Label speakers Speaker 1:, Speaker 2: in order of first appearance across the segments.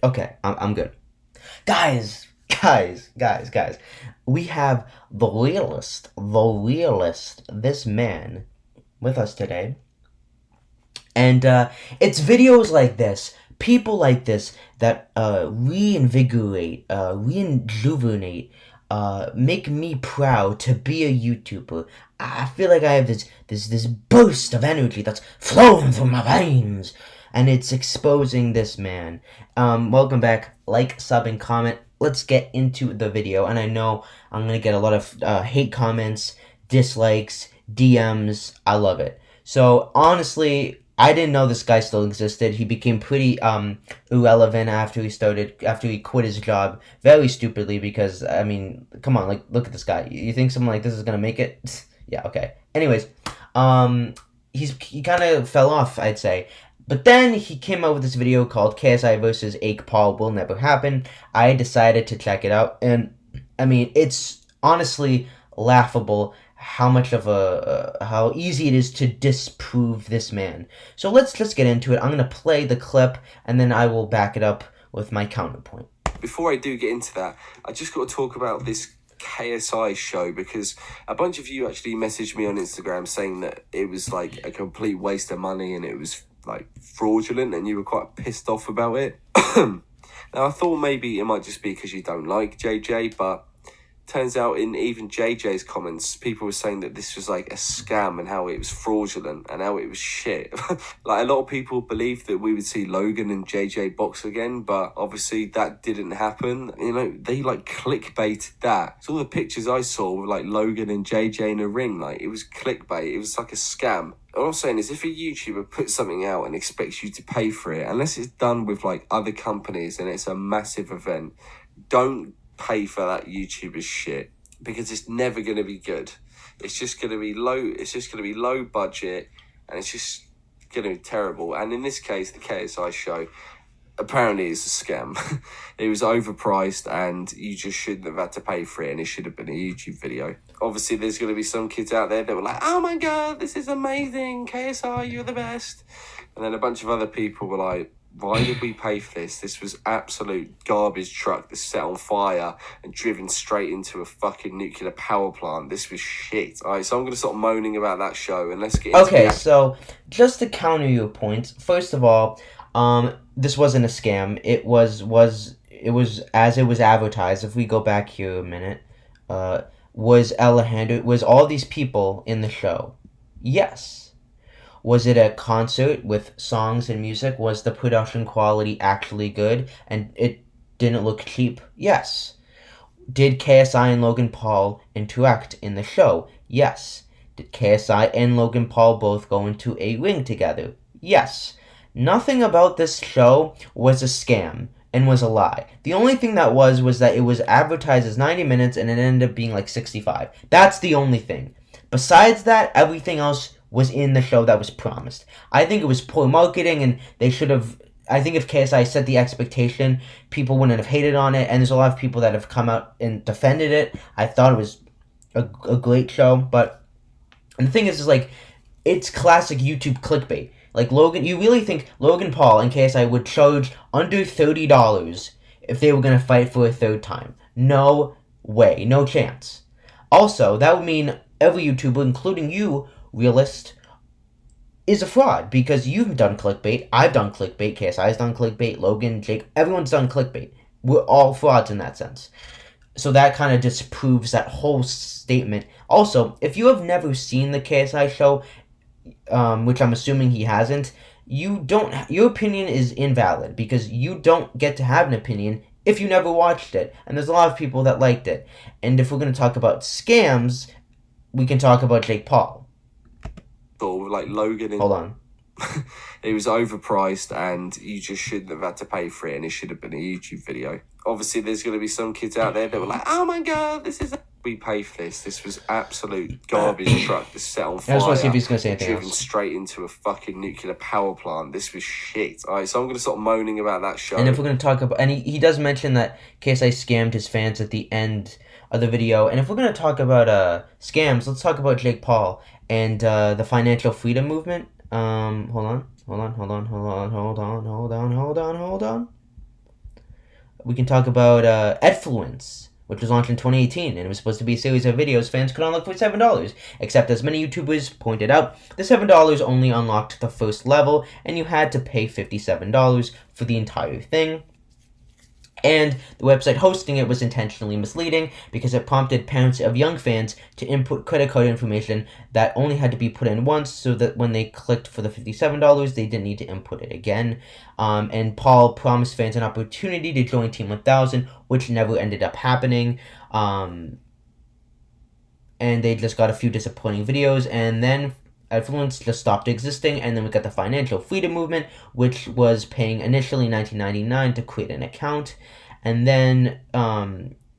Speaker 1: Okay, I'm good. Guys. We have the realist, this man with us today. And it's videos like this, people like this that rejuvenate, make me proud to be a YouTuber. I feel like I have this burst of energy that's flowing through my veins, and it's exposing this man. Welcome back. Like, sub, and comment. Let's get into the video. And I know I'm gonna get a lot of hate comments, dislikes, DMs. I love it. So honestly, I didn't know this guy still existed. He became pretty irrelevant after he quit his job very stupidly because I mean, come on, like look at this guy. You think someone like this is gonna make it? Yeah, okay. Anyways, he kind of fell off, I'd say. But then he came out with this video called KSI versus Ake Paul Will Never Happen. I decided to check it out, and I mean, it's honestly laughable how much of how easy it is to disprove this man. So let's just get into it. I'm gonna play the clip, and then I will back it up with my counterpoint.
Speaker 2: Before I do get into that, I just got to talk about this KSI show because a bunch of you actually messaged me on Instagram saying that it was like a complete waste of money and it was like fraudulent and you were quite pissed off about it. Now I thought maybe it might just be because you don't like JJ, but turns out in even JJ's comments, people were saying that this was like a scam and how it was fraudulent and how it was shit. Like a lot of people believed that we would see Logan and JJ box again, but obviously that didn't happen. You know, they like clickbaited that. So all the pictures I saw were like Logan and JJ in a ring. Like it was clickbait. It was like a scam. All I'm saying is if a YouTuber puts something out and expects you to pay for it, unless it's done with like other companies and it's a massive event, don't pay for that YouTuber's shit because it's never going to be good. It's just going to be low budget and it's just going to be terrible. And in this case, the KSI show apparently is a scam. It was overpriced and you just shouldn't have had to pay for it and it should have been a YouTube video. Obviously, there's going to be some kids out there that were like, oh my God, this is amazing. KSI, you're the best. And then a bunch of other people were like, why did we pay for this? This was absolute garbage truck that's set on fire and driven straight into a fucking nuclear power plant. This was shit. All right, so I'm going to stop moaning about that show and let's get into
Speaker 1: Okay, so just to counter your points, first of all, this wasn't a scam. It was as it was advertised. If we go back here a minute, was Alejandro, was all these people in the show? Yes. Was it a concert with songs and music? Was the production quality actually good and it didn't look cheap? Yes. Did KSI and Logan Paul interact in the show? Yes. Did KSI and Logan Paul both go into a ring together? Yes. Nothing about this show was a scam and was a lie. The only thing that was that it was advertised as 90 minutes and it ended up being like 65. That's the only thing. Besides that, everything else was in the show that was promised. I think it was poor marketing and they should have... I think if KSI set the expectation, people wouldn't have hated on it, and there's a lot of people that have come out and defended it. I thought it was a great show, but... And the thing is like, it's classic YouTube clickbait. Like, Logan, you really think Logan Paul and KSI would charge under $30 if they were going to fight for a third time? No way. No chance. Also, that would mean every YouTuber, including you, Realist, is a fraud because you've done clickbait, I've done clickbait, KSI's done clickbait, Logan, Jake, everyone's done clickbait. We're all frauds in that sense. So that kind of disproves that whole statement. Also, if you have never seen the KSI show, which I'm assuming he hasn't, your opinion is invalid because you don't get to have an opinion if you never watched it. And there's a lot of people that liked it. And if we're going to talk about scams, we can talk about Jake Paul.
Speaker 2: Like Logan and...
Speaker 1: Hold on.
Speaker 2: It was overpriced and you just shouldn't have had to pay for it and it should have been a YouTube video. Obviously, there's going to be some kids out there that were like, oh my God, this is... We pay for this. This was absolute garbage truck that's set on fire.
Speaker 1: I just want to see if he's going to say anything
Speaker 2: driven
Speaker 1: else.
Speaker 2: Straight into a fucking nuclear power plant. This was shit. All right, so I'm going to stop moaning about that show.
Speaker 1: And if we're going to talk about... And he does mention that KSI scammed his fans at the end other video. And if we're gonna talk about scams, let's talk about Jake Paul and the financial freedom movement. Hold on. We can talk about Edfluence, which was launched in 2018, and it was supposed to be a series of videos fans could unlock for $7. Except, as many YouTubers pointed out, the $7 only unlocked the first level, and you had to pay $57 for the entire thing. And the website hosting it was intentionally misleading because it prompted parents of young fans to input credit card information that only had to be put in once, so that when they clicked for the $57, they didn't need to input it again. And Paul promised fans an opportunity to join Team 1000, which never ended up happening. And they just got a few disappointing videos, and then Influence just stopped existing, and then we got the financial freedom movement, which was paying initially $19.99 to create an account, and then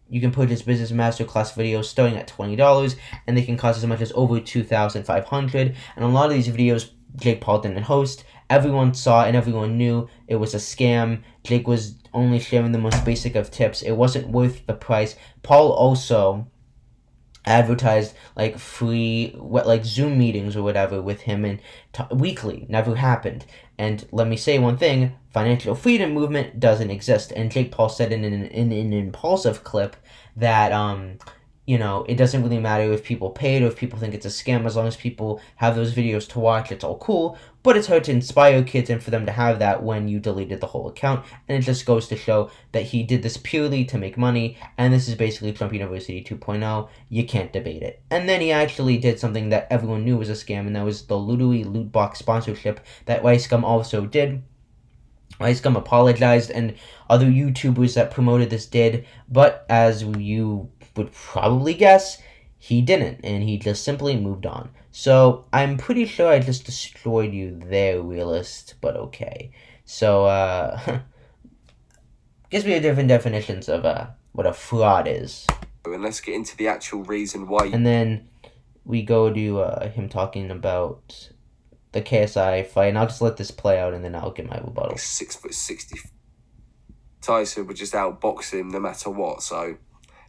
Speaker 1: you can purchase business masterclass videos starting at $20, and they can cost as much as over $2,500. And a lot of these videos Jake Paul didn't host. Everyone saw and everyone knew it was a scam. Jake was only sharing the most basic of tips. It wasn't worth the price. Paul also advertised like free like Zoom meetings or whatever with him, and weekly never happened. And let me say one thing: financial freedom movement doesn't exist. And Jake Paul said in an impulsive clip that it doesn't really matter if people paid or if people think it's a scam, as long as people have those videos to watch, it's all cool. But it's hard to inspire kids and for them to have that when you deleted the whole account. And it just goes to show that he did this purely to make money, and this is basically Trump University 2.0. You can't debate it. And then he actually did something that everyone knew was a scam, and that was the literally loot box sponsorship that Ricegum also did. Ricegum apologized, and other YouTubers that promoted this did, but as you would probably guess, he didn't, and he just simply moved on. So I'm pretty sure I just destroyed you there, Realist, but okay. So gives me different definitions of what a fraud is.
Speaker 2: And let's get into the actual reason why.
Speaker 1: And then we go to him talking about the KSI fight, and I'll just let this play out, and then I'll get my rebuttal.
Speaker 2: 6'60" Tyson would just outbox him no matter what, so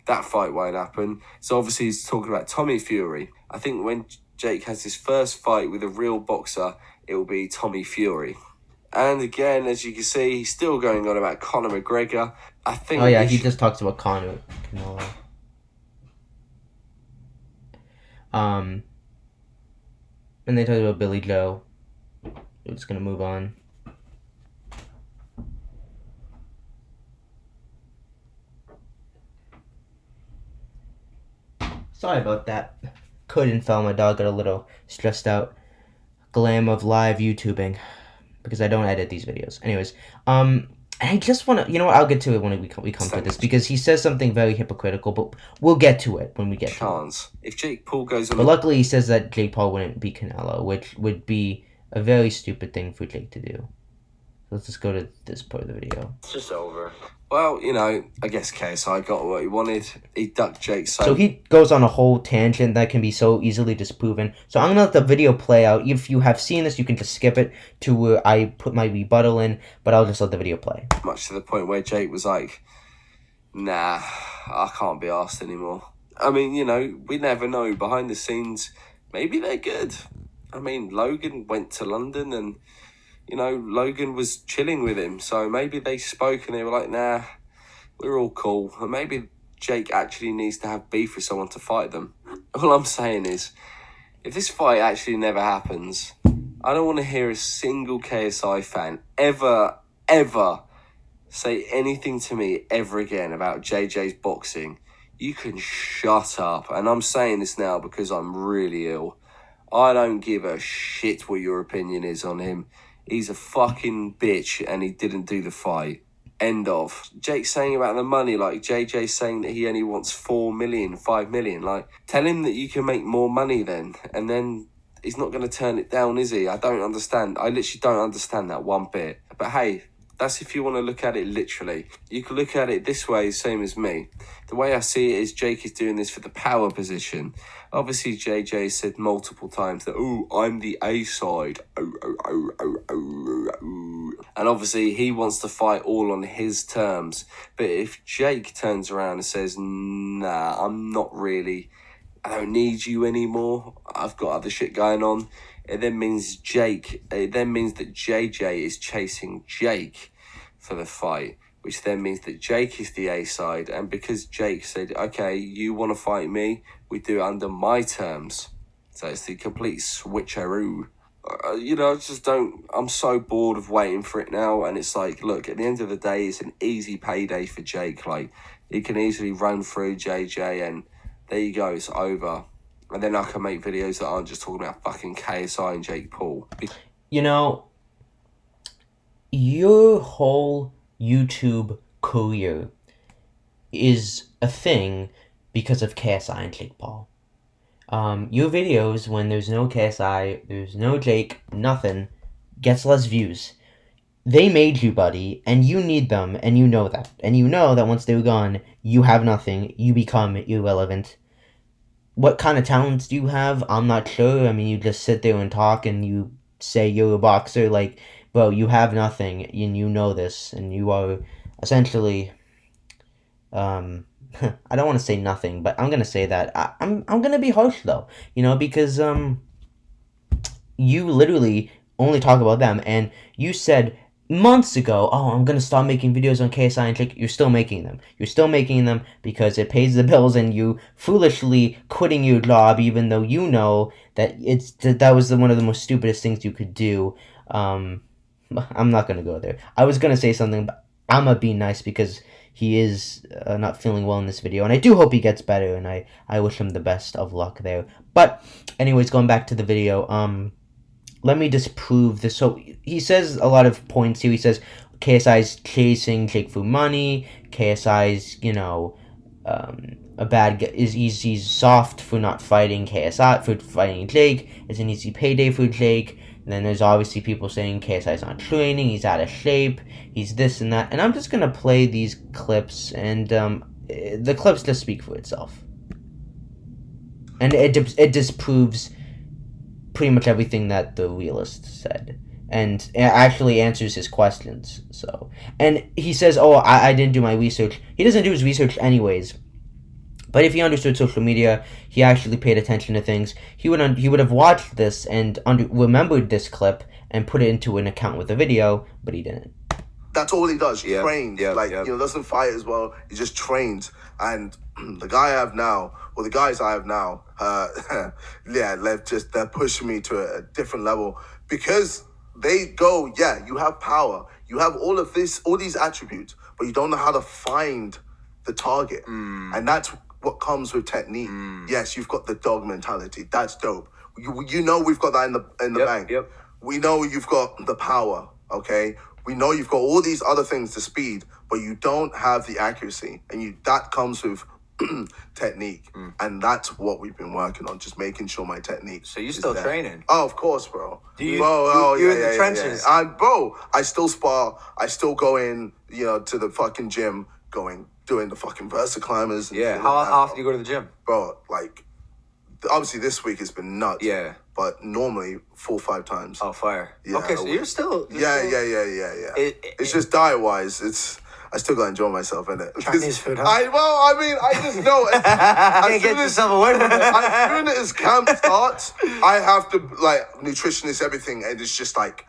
Speaker 2: that fight won't happen. So obviously he's talking about Tommy Fury. I think when Jake has his first fight with a real boxer, it will be Tommy Fury. And again, as you can see, he's still going on about Conor McGregor. I think.
Speaker 1: Oh yeah, he just talks about Conor. And they talk about Billy Joe. We're just gonna move on. Sorry about that. Couldn't fell. My dog got a little stressed out. Glam of live YouTubing, because I don't edit these videos. Anyways, I just want to, I'll get to it when we come to this, because he says something very hypocritical, but we'll get to it when we get to it.
Speaker 2: If Jake Paul goes on...
Speaker 1: But luckily he says that Jake Paul wouldn't beat Canelo, which would be a very stupid thing for Jake to do. So let's just go to this part of the video.
Speaker 2: It's just over. Well, I guess KSI got what he wanted. He ducked Jake
Speaker 1: so he goes on a whole tangent that can be so easily disproven. So I'm going to let the video play out. If you have seen this, you can just skip it to where I put my rebuttal in, but I'll just let the video play.
Speaker 2: Much to the point where Jake was like, nah, I can't be arsed anymore. I mean, we never know. Behind the scenes, maybe they're good. I mean, Logan went to London and... Logan was chilling with him, so maybe they spoke and they were like, nah, we're all cool. And maybe Jake actually needs to have beef with someone to fight them. All I'm saying is, if this fight actually never happens, I don't want to hear a single KSI fan ever say anything to me ever again about JJ's boxing. You can shut up. And I'm saying this now because I'm really ill. I don't give a shit what your opinion is on him. He's a fucking bitch and he didn't do the fight. End of. Jake saying about the money, like JJ saying that he only wants 4 million, 5 million. Like, tell him that you can make more money then. And then he's not going to turn it down, is he? I don't understand. I literally don't understand that one bit. But hey, that's if you want to look at it literally. You can look at it this way, same as me. The way I see it is Jake is doing this for the power position. Obviously, JJ said multiple times that, I'm the A side. And And obviously, he wants to fight all on his terms. But if Jake turns around and says, nah, I'm not really, I don't need you anymore, I've got other shit going on, it then means that JJ is chasing Jake for the fight, which then means that Jake is the A side. And because Jake said, okay, you want to fight me, we do it under my terms. So it's the complete switcheroo. I just don't. I'm so bored of waiting for it now. And it's like, look, at the end of the day, it's an easy payday for Jake. Like, he can easily run through JJ, and there you go, it's over. And then I can make videos that aren't just talking about fucking KSI and Jake Paul.
Speaker 1: You know, your whole YouTube career is a thing because of KSI and Jake Paul. Your videos, when there's no KSI, there's no Jake, nothing, gets less views. They made you, buddy, and you need them, and you know that. And you know that once they're gone, you have nothing, you become irrelevant. What kind of talents do you have? I'm not sure. I mean, you just sit there and talk and you say you're a boxer. Like, bro, you have nothing, and you know this, and you are essentially, I don't want to say nothing, but I'm gonna say that I'm gonna be harsh though, because you literally only talk about them, and you said months ago, oh, I'm gonna stop making videos on KSI and Jake. You're still making them. You're still making them because it pays the bills, and you foolishly quitting your job, even though you know that that was one of the most stupidest things you could do. I'm not gonna go there. I was gonna say something, but I'm gonna be nice because he is not feeling well in this video, and I do hope he gets better, and I wish him the best of luck there. But anyways, going back to the video, let me disprove this. So he says a lot of points here. He says KSI's chasing Jake for money. KSI's, a bad guy. He's soft for not fighting KSI, for fighting Jake. It's an easy payday for Jake. And then there's obviously people saying KSI's not training, he's out of shape, he's this and that. And I'm just going to play these clips, and the clips just speak for itself. And it disproves pretty much everything that the Realist said. And it actually answers his questions. So, and he says, oh, I didn't do my research. He doesn't do his research anyways. But if he understood social media, he actually paid attention to things. He would have watched this and remembered this clip and put it into an account with a video, but he didn't.
Speaker 3: That's all he does. He trains. Doesn't fight as well. He just trains. And the guy I have now, or the guys I have now, they're pushing me to a different level because they go, you have power, you have all these attributes, but you don't know how to find the target, and that's what comes with technique. Yes, you've got the dog mentality. That's dope. You know we've got that in the bank. Yep. We know you've got the power. Okay. We know you've got all these other things, the speed, but you don't have the accuracy, and that comes with technique, and that's what we've been working on, just making sure my technique.
Speaker 2: So you're still training?
Speaker 3: Oh, of course, bro.
Speaker 2: You're in the trenches.
Speaker 3: I still spar. I still go in, to the fucking gym, doing the fucking Versa climbers.
Speaker 2: How often do you go to the gym,
Speaker 3: bro? Like, obviously this week has been nuts.
Speaker 2: Yeah.
Speaker 3: But normally 4 or 5 times.
Speaker 2: Oh, fire. Yeah. Okay, so you're still.
Speaker 3: It's just diet wise. I still gotta enjoy myself in it.
Speaker 2: Chinese food, huh?
Speaker 3: I just know.
Speaker 2: Can't get yourself away from it.
Speaker 3: As soon as camp starts, I have to nutritionist everything, and it's just like,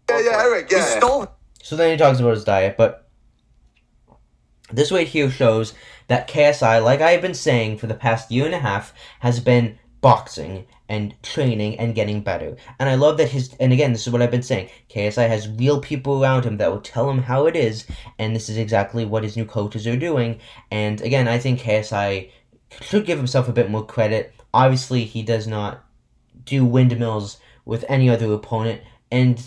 Speaker 3: Eric,
Speaker 2: You stole.
Speaker 1: So then he talks about his diet, but this right here shows that KSI, like I've been saying for the past year and a half, has been boxing and training and getting better. And I love that and again, this is what I've been saying, KSI has real people around him that will tell him how it is, and this is exactly what his new coaches are doing. And again, I think KSI should give himself a bit more credit. Obviously, he does not do windmills with any other opponent, and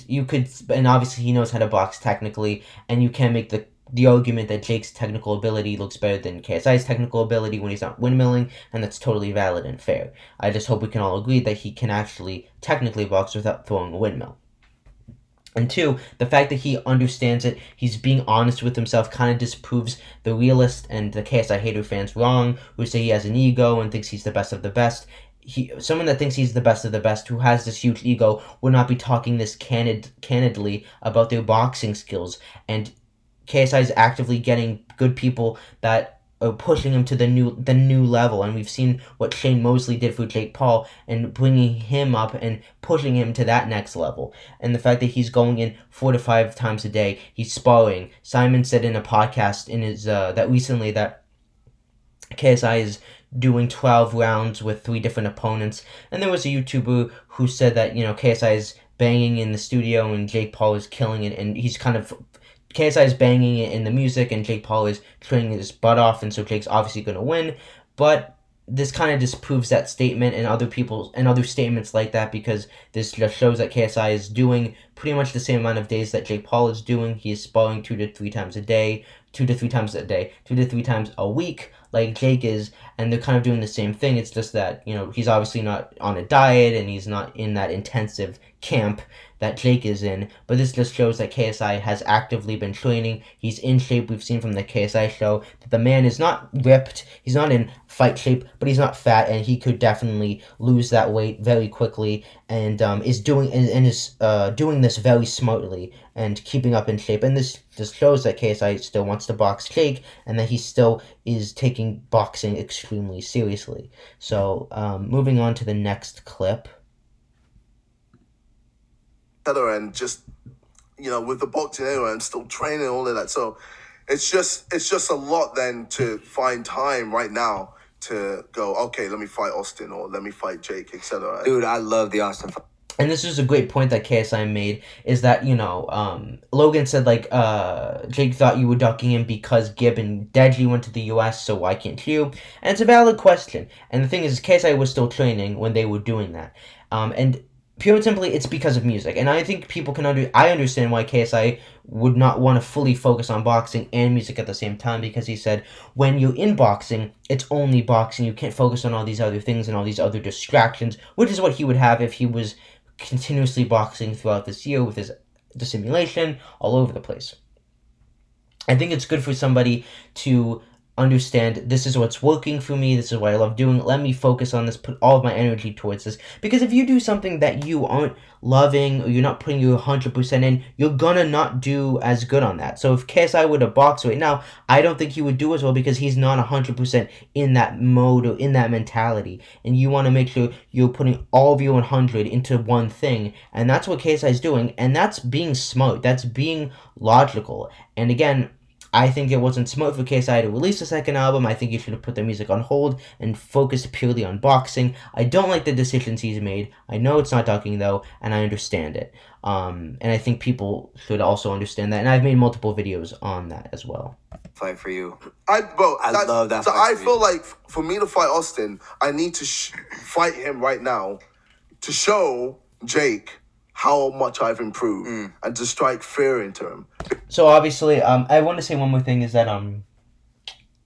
Speaker 1: obviously he knows how to box technically, and you can make the argument that Jake's technical ability looks better than KSI's technical ability when he's not windmilling, and that's totally valid and fair. I just hope we can all agree that he can actually technically box without throwing a windmill. And 2, the fact that he understands it, he's being honest with himself, kind of disproves the Realist and the KSI hater fans wrong, who say he has an ego and thinks he's the best of the best. someone that thinks he's the best of the best, who has this huge ego, would not be talking this candidly about their boxing skills. And KSI is actively getting good people that are pushing him to the new level, and we've seen what Shane Mosley did for Jake Paul and bringing him up and pushing him to that next level. And the fact that he's going in 4 to 5 times a day, he's sparring. Simon said in a podcast in his that recently that KSI is doing 12 rounds with 3 different opponents. And there was a YouTuber who said that, KSI is banging in the studio and Jake Paul is killing it, and KSI is banging it in the music and Jake Paul is training his butt off, and so Jake's obviously going to win. But this kind of disproves that statement and other statements like that, because this just shows that KSI is doing pretty much the same amount of days that Jake Paul is doing. He is sparring 2 to 3 times a day, 2 to 3 times a day, 2 to 3 times a week, like Jake is, and they're kind of doing the same thing. It's just that, he's obviously not on a diet and he's not in that intensive camp that Jake is in, but this just shows that KSI has actively been training. He's in shape. We've seen from the KSI show that the man is not ripped, he's not in fight shape, but he's not fat, and he could definitely lose that weight very quickly, and is doing this very smartly and keeping up in shape. And this just shows that KSI still wants to box Jake, and that he still is taking boxing extremely seriously. So moving on to the next clip.
Speaker 3: And just with the boxing anyway, I'm still training all of that, so it's just a lot then to find time right now to go, okay, let me fight Austin or let me fight Jake, etc.
Speaker 2: Dude, I love the Austin fight.
Speaker 1: And this is a great point that KSI made, is that, Logan said, Jake thought you were ducking him because Gib and Deji went to the US, so why can't you? And it's a valid question. And the thing is, KSI was still training when they were doing that. And pure and simply, it's because of music. And I think people I understand why KSI would not want to fully focus on boxing and music at the same time, because he said, when you're in boxing, it's only boxing. You can't focus on all these other things and all these other distractions, which is what he would have if he was continuously boxing throughout this year with his dissimulation all over the place. I think it's good for somebody to understand, this is what's working for me, this is what I love doing, let me focus on this, put all of my energy towards this. Because if you do something that you aren't loving, or you're not putting your 100% in, you're gonna not do as good on that. So if KSI were to box right now, I don't think he would do as well, because he's not 100% in that mode or in that mentality. And you want to make sure you're putting all of your 100 into one thing, and that's what KSI is doing, and that's being smart, that's being logical. And again, I think it wasn't smart for KSI to release a second album. I think he should have put the music on hold and focused purely on boxing. I don't like the decisions he's made. I know it's not ducking, though, and I understand it. And I think people should also understand that. And I've made multiple videos on that as well.
Speaker 2: Fight for you.
Speaker 3: I
Speaker 2: love that.
Speaker 3: So I feel like for me to fight Austin, I need to fight him right now to show Jake how much I've improved and to strike fear into him.
Speaker 1: So obviously, I want to say one more thing, is that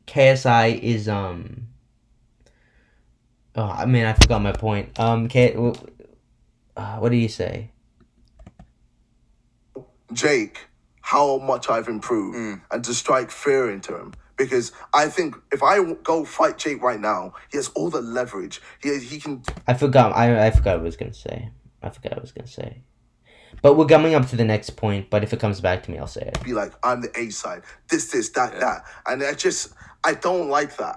Speaker 1: KSI is oh man, I forgot my point. What do you say?
Speaker 3: Jake, how much I've improved and to strike fear into him. Because I think if I go fight Jake right now, he has all the leverage. He can.
Speaker 1: I forgot what I was gonna say. But we're coming up to the next point, but if it comes back to me, I'll say it.
Speaker 3: Be like, I'm the A side. This, that. And I don't like that.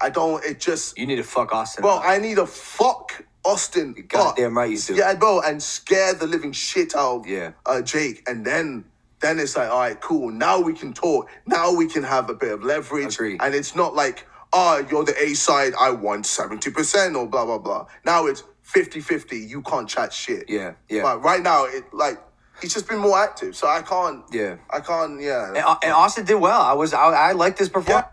Speaker 2: You need to fuck Austin.
Speaker 3: Bro, I need to fuck Austin.
Speaker 2: You're goddamn right you do.
Speaker 3: Yeah, bro, and scare the living shit out of
Speaker 2: Jake.
Speaker 3: And then it's like, all right, cool. Now we can talk. Now we can have a bit of leverage.
Speaker 2: Agreed.
Speaker 3: And it's not like, you're the A side, I want 70% or blah, blah, blah. Now it's 50-50. You can't chat shit.
Speaker 2: Yeah.
Speaker 3: But right now, he's just been more active, so I can't.
Speaker 2: Yeah.
Speaker 3: And
Speaker 2: Austin did well. I liked this performance.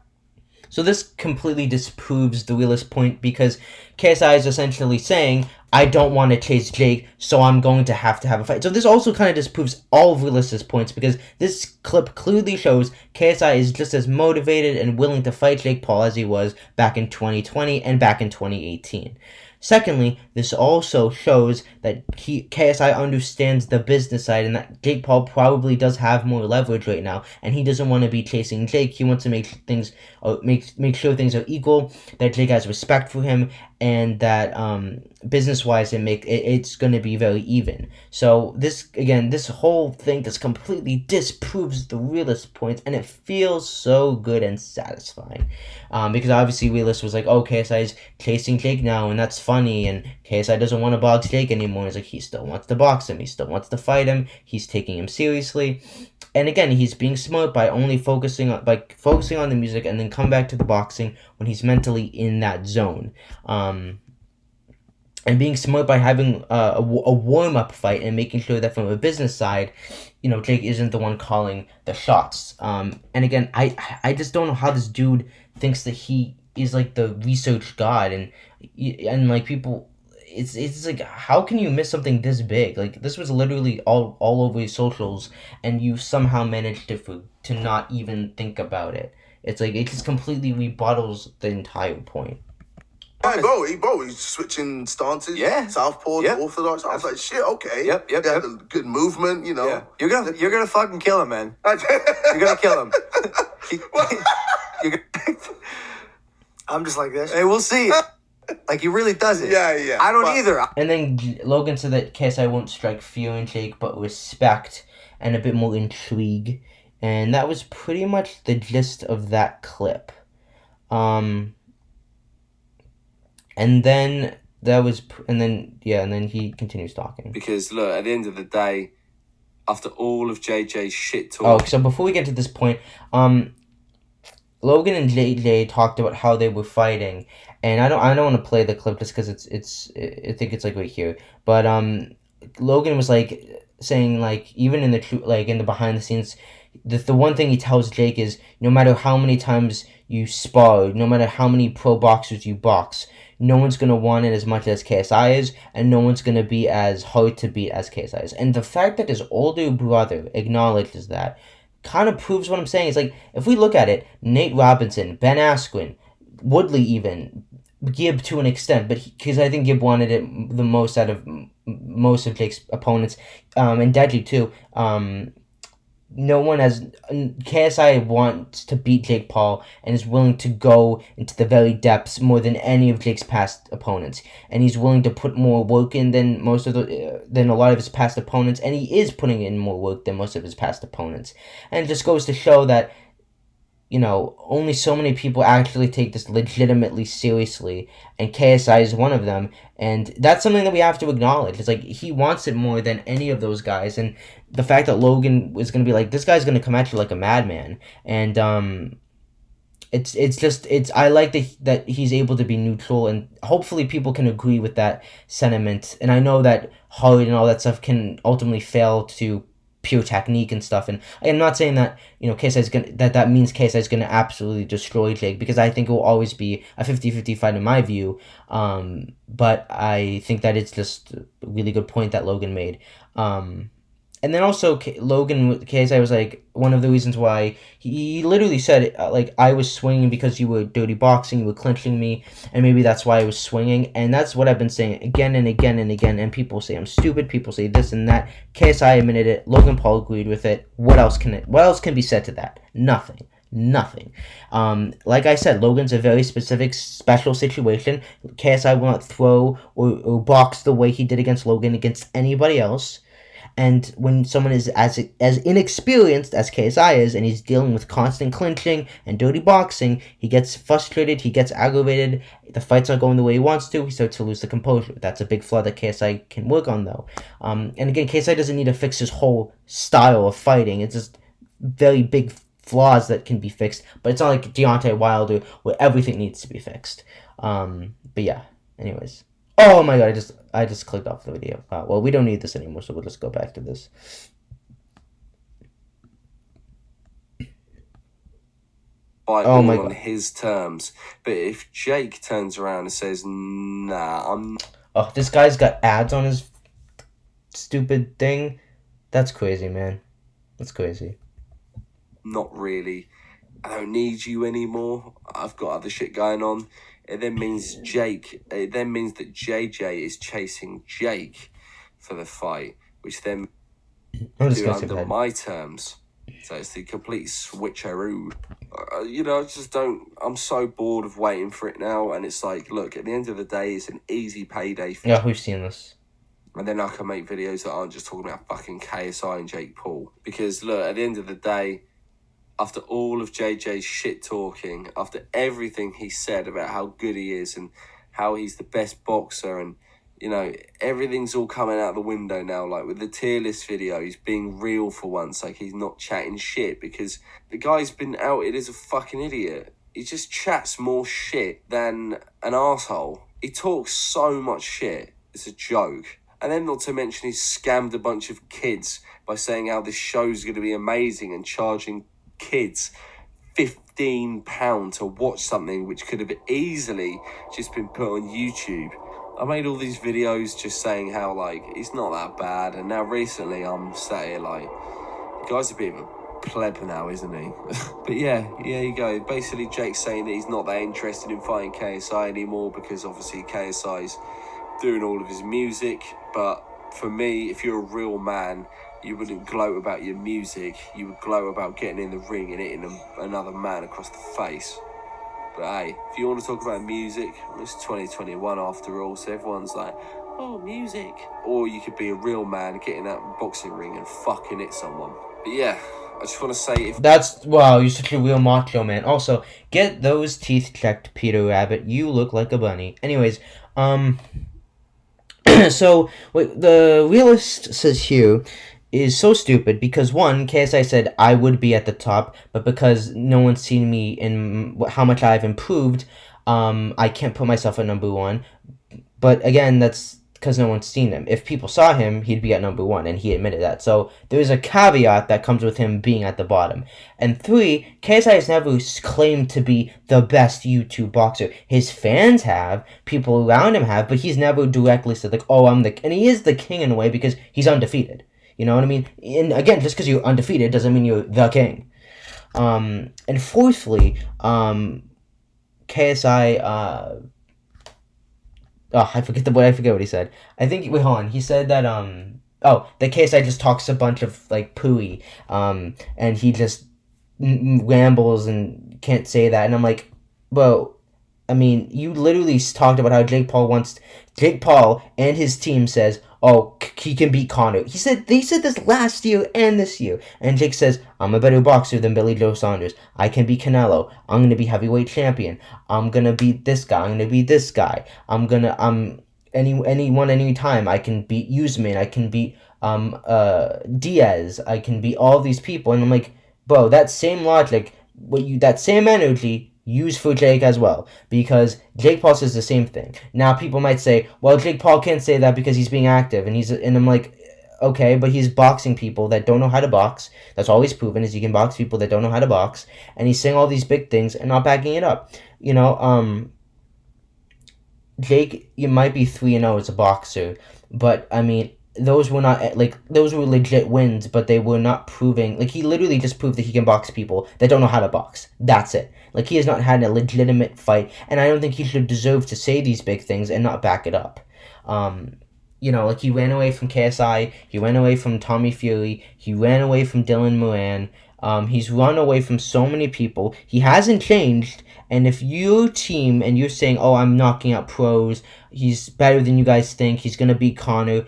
Speaker 1: So this completely disproves the Realist point, because KSI is essentially saying, I don't want to chase Jake, so I'm going to have a fight. So this also kind of disproves all of Realist's points, because this clip clearly shows KSI is just as motivated and willing to fight Jake Paul as he was back in 2020 and back in 2018. Secondly, this also shows that KSI understands the business side, and that Jake Paul probably does have more leverage right now, and he doesn't want to be chasing Jake. He wants to make sure things are equal, that Jake has respect for him, and that business wise it's going to be very even. So this whole thing just completely disproves the Realist points, and it feels so good and satisfying, because obviously Realist was like, oh, KSI is chasing Jake now, and that's funny, and KSI doesn't want to box Jake anymore. He's like, he still wants to box him, he still wants to fight him, he's taking him seriously. And again, he's being smart by only focusing on the music, and then come back to the boxing when he's mentally in that zone. And being smart by having a warm up fight and making sure that from a business side, Jake isn't the one calling the shots. And again, I just don't know how this dude thinks that he is like the research god, and like people. It's like, how can you miss something this big? Like, this was literally all over his socials, and you somehow managed to not even think about it. It's like it just completely rebuttals the entire point.
Speaker 3: Hey, he's switching stances.
Speaker 2: Yeah.
Speaker 3: Southpaw,
Speaker 2: Yep.
Speaker 3: orthodox. I was like, shit, okay.
Speaker 2: Yep.
Speaker 3: He had a good movement,
Speaker 2: Yeah. You're gonna fucking kill him, man. You're gonna kill him.
Speaker 4: I'm just like this.
Speaker 2: Hey, we'll see. Like, he really does it.
Speaker 3: Yeah.
Speaker 2: I don't either.
Speaker 1: And then Logan said that KSI won't strike fear in Jake, but respect and a bit more intrigue. And that was pretty much the gist of that clip. And then he continues talking.
Speaker 2: Because look, at the end of the day, after all of JJ's shit talk.
Speaker 1: Oh, so before we get to this point, Logan and JJ talked about how they were fighting, and I don't want to play the clip just because I think it's like right here. But Logan was like saying, like, even in the behind the scenes, the one thing he tells Jake is, no matter how many times you spar, no matter how many pro boxers you box, no one's going to want it as much as KSI is, and no one's going to be as hard to beat as KSI is. And the fact that his older brother acknowledges that kind of proves what I'm saying. It's like, if we look at it, Nate Robinson, Ben Askren, Woodley even, Gibb to an extent, but because I think Gibb wanted it the most out of most of Jake's opponents, and Deadly too. No one KSI wants to beat Jake Paul and is willing to go into the very depths more than any of Jake's past opponents, and he's willing to put more work in than a lot of his past opponents, and he is putting in more work than most of his past opponents. And it just goes to show that only so many people actually take this legitimately seriously, and KSI is one of them, and that's something that we have to acknowledge. It's like, he wants it more than any of those guys, and the fact that Logan was going to be like, this guy's going to come at you like a madman, and I like that he's able to be neutral, and hopefully people can agree with that sentiment. And I know that Hard and all that stuff can ultimately fail to pure technique and stuff, and I'm not saying that KSI's that means KSI's gonna absolutely destroy Jake, because I think it will always be a 50-50 fight in my view, but I think that it's just a really good point that Logan made. And then also, KSI was like, one of the reasons why he literally said, like, I was swinging because you were dirty boxing, you were clinching me, and maybe that's why I was swinging. And that's what I've been saying again and again and again. And people say I'm stupid, people say this and that. KSI admitted it, Logan Paul agreed with it. What else can be said to that? Nothing. Like I said, Logan's a very specific, special situation. KSI will not throw or box the way he did against Logan against anybody else. And when someone is as inexperienced as KSI is, and he's dealing with constant clinching and dirty boxing, he gets frustrated, he gets aggravated, the fight's not going the way he wants to, he starts to lose the composure. That's a big flaw that KSI can work on, though. And again, KSI doesn't need to fix his whole style of fighting. It's just very big flaws that can be fixed, but it's not like Deontay Wilder where everything needs to be fixed. But yeah, anyways. Oh my god, I just clicked off the video. Well, we don't need this anymore, so we'll just go back to this.
Speaker 2: On his terms. But if Jake turns around and says, nah, I'm...
Speaker 1: Oh, this guy's got ads on his stupid thing. That's crazy, man. That's crazy.
Speaker 2: Not really. I don't need you anymore. I've got other shit going on. It then means that JJ is chasing Jake for the fight, which then
Speaker 1: I'm just
Speaker 2: do under my terms. So it's the complete switcheroo. I just don't. I'm so bored of waiting for it now, and it's like, look, at the end of the day, it's an easy payday.
Speaker 1: Yeah, we've seen this.
Speaker 2: And then I can make videos that aren't just talking about fucking KSI and Jake Paul. Because look, at the end of the day, after all of JJ's shit talking, after everything he said about how good he is and how he's the best boxer, and everything's all coming out the window now. Like with the tier list video, he's being real for once. Like he's not chatting shit, because the guy's been outed as a fucking idiot. He just chats more shit than an asshole. He talks so much shit. It's a joke. And then not to mention he's scammed a bunch of kids by saying how this show's going to be amazing and charging kids £15 to watch something which could have easily just been put on YouTube. I made all these videos just saying how, like, it's not that bad, and now recently I'm sat here like, the guy's a bit of a pleb now, isn't he? But yeah, you go. Basically, Jake's saying that he's not that interested in fighting KSI anymore because obviously KSI's doing all of his music. But for me, if you're a real man, you wouldn't gloat about your music. You would gloat about getting in the ring and hitting another man across the face. But hey, if you want to talk about music, it's 2021 after all, so everyone's like, oh, music. Or you could be a real man, get in that boxing ring and fucking hit someone. But yeah, I just want to say
Speaker 1: Wow, you're such a real macho man. Also, get those teeth checked, Peter Rabbit. You look like a bunny. Anyways, so what the Realist says here is so stupid because one, KSI said I would be at the top, but because no one's seen me in how much I've improved, I can't put myself at number one. But again, that's because no one's seen him. If people saw him, he'd be at number one, and he admitted that. So there's a caveat that comes with him being at the bottom. And three, KSI has never claimed to be the best YouTube boxer. His fans have, people around him have, but he's never directly said, like, oh, and he is the king in a way because he's undefeated. You know what I mean? And again, just because you're undefeated doesn't mean you're the king. And fourthly, KSI, I forget what he said. I think, wait, hold on. He said that, that KSI just talks a bunch of, like, pooey, and he just rambles and can't say that. And I'm like, bro, I mean, you literally talked about how Jake Paul and his team says, oh, he can beat Conor. They said this last year and this year. And Jake says, I'm a better boxer than Billy Joe Saunders. I can beat Canelo. I'm going to be heavyweight champion. I'm going to beat this guy. I'm going to beat this guy. Anyone, anytime. I can beat Usman. I can beat, Diaz. I can beat all these people. And I'm like, bro, that same logic, that same energy, use for Jake as well, because Jake Paul says the same thing. Now people might say, well, Jake Paul can't say that because he's being active, and I'm like, okay, but he's boxing people that don't know how to box. That's all he's proven, is he can box people that don't know how to box, and he's saying all these big things and not backing it up. Jake, you might be 3-0 as a boxer, but I mean, those were legit wins, but they were not proving, like, he literally just proved that he can box people that don't know how to box. That's it. Like, he has not had a legitimate fight, and I don't think he should deserve to say these big things and not back it up. Like, he ran away from KSI, he ran away from Tommy Fury, he ran away from Dylan Moran, he's run away from so many people. He hasn't changed, and if your team, and you're saying, oh, I'm knocking out pros, he's better than you guys think, he's gonna beat Conor,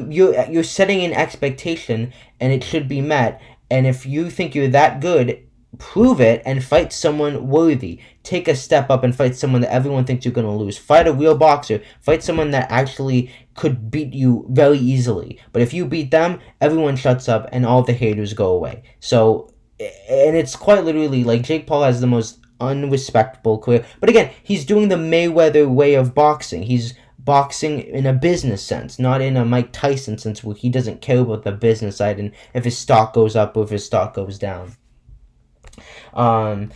Speaker 1: you're setting an expectation, and it should be met. And if you think you're that good, prove it and fight someone worthy. Take a step up and fight someone that everyone thinks you're going to lose. Fight a real boxer. Fight someone that actually could beat you very easily. But if you beat them, everyone shuts up and all the haters go away. So, and it's quite literally like Jake Paul has the most unrespectable career. But again, he's doing the Mayweather way of boxing. He's boxing in a business sense, not in a Mike Tyson sense where he doesn't care about the business side and if his stock goes up or if his stock goes down. And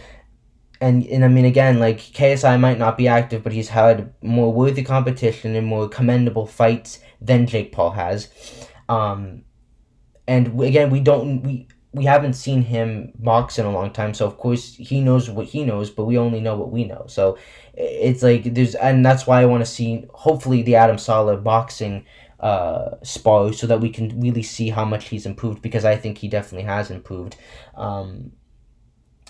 Speaker 1: I mean, again, like, KSI might not be active, but he's had more worthy competition and more commendable fights than Jake Paul has. And again, we haven't seen him box in a long time, so of course he knows what he knows, but we only know what we know. So it's like and that's why I want to see, hopefully, the Adam Sala boxing spars so that we can really see how much he's improved, because I think he definitely has improved.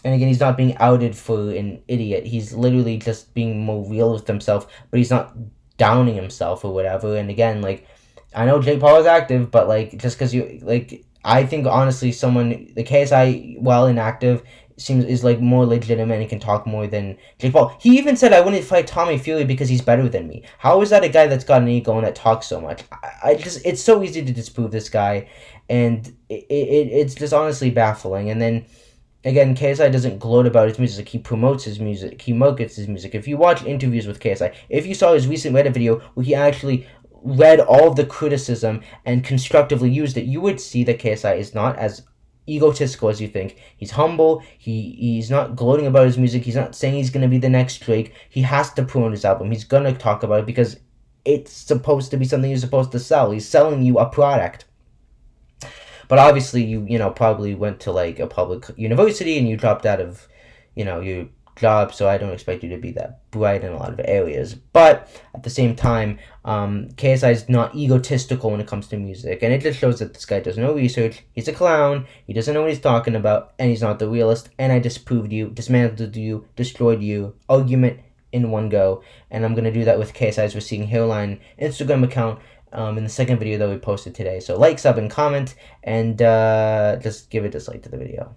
Speaker 1: And again, he's not being outed for an idiot. He's literally just being more real with himself, but he's not downing himself or whatever. And again, like, I know Jake Paul is active, but like, just because you like, I think honestly, someone the KSI, while inactive, is like more legitimate and can talk more than Jake Paul. He even said, "I wouldn't fight Tommy Fury because he's better than me." How is that a guy that's got an ego and that talks so much? I just, it's so easy to disprove this guy, and it's just honestly baffling. And then again, KSI doesn't gloat about his music. He promotes his music. He markets his music. If you watch interviews with KSI, if you saw his recent Reddit video where he actually read all of the criticism and constructively used it, you would see that KSI is not as egotistical as you think. He's humble. He's not gloating about his music. He's not saying he's going to be the next Drake. He has to promote his album. He's going to talk about it because it's supposed to be something you're supposed to sell. He's selling you a product. But obviously, you know, probably went to like a public university and you dropped out of, you know, your job. So I don't expect you to be that bright in a lot of areas. But at the same time, KSI is not egotistical when it comes to music, and it just shows that this guy does no research. He's a clown. He doesn't know what he's talking about, and he's not the realist. And I disproved you, dismantled you, destroyed you. Argument in one go. And I'm gonna do that with KSI's Receding Hairline Instagram account. In the second video that we posted today. So like, sub, and comment, and just give a dislike to the video.